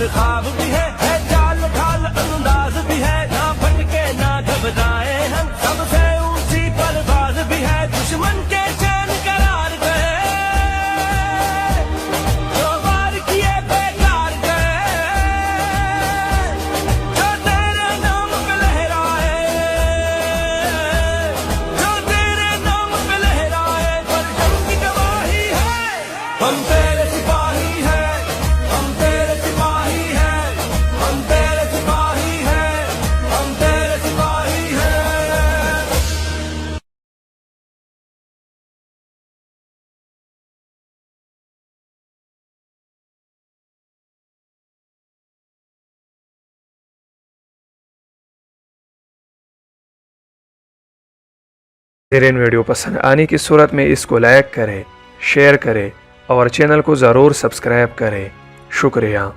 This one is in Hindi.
और ख्वाब भी है चाल ढाल अंदाज भी है, ना भटके ना घबराए हम, सबसे ऊंची परवाज भी है, दुश्मन के चैन करार गए, जो वार किए बेकार गए, जो तेरे नाम पे लहराए, जो तेरे नाम पे लहराए, परचम की गवाही है, हम तेरे सिपाही हैं, हम तेरे सिपाही हैं, हम तेरे सिपाही हैं, हम तेरे सिपाही हैं। इन वीडियो पसंद आने की सूरत में इसको लाइक करें, शेयर करें और चैनल को ज़रूर सब्सक्राइब करें। शुक्रिया।